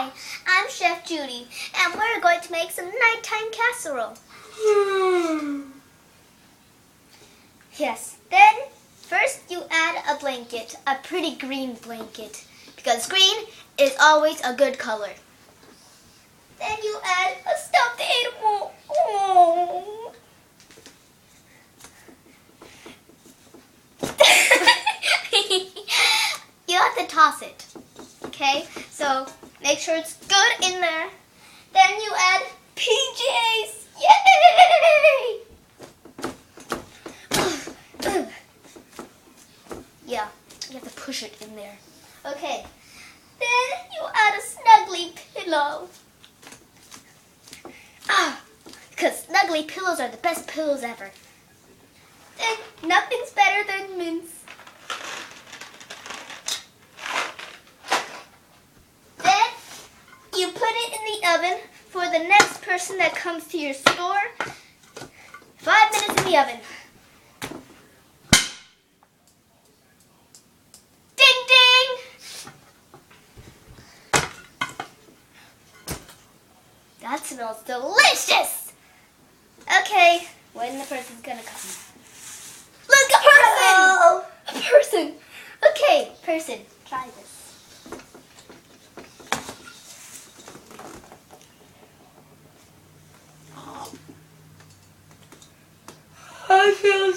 Hi, I'm Chef Judy, and we're going to make some nighttime casserole. Yes, then first you add a blanket, a pretty green blanket, because green is always a good color. Then you add a stuffed animal. Oh. You have to toss it. Okay, so make sure it's good in there. Then you add PJs. Yay! Yeah, you have to push it in there. Okay, then you add a snuggly pillow. Because snuggly pillows are the best pillows ever. Then nothing's better than mince. You put it in the oven for the next person that comes to your store. 5 minutes in the oven. Ding, ding! That smells delicious! Okay, when the person's gonna come? Look, a person! Oh. A person! Okay, person, try this. I feel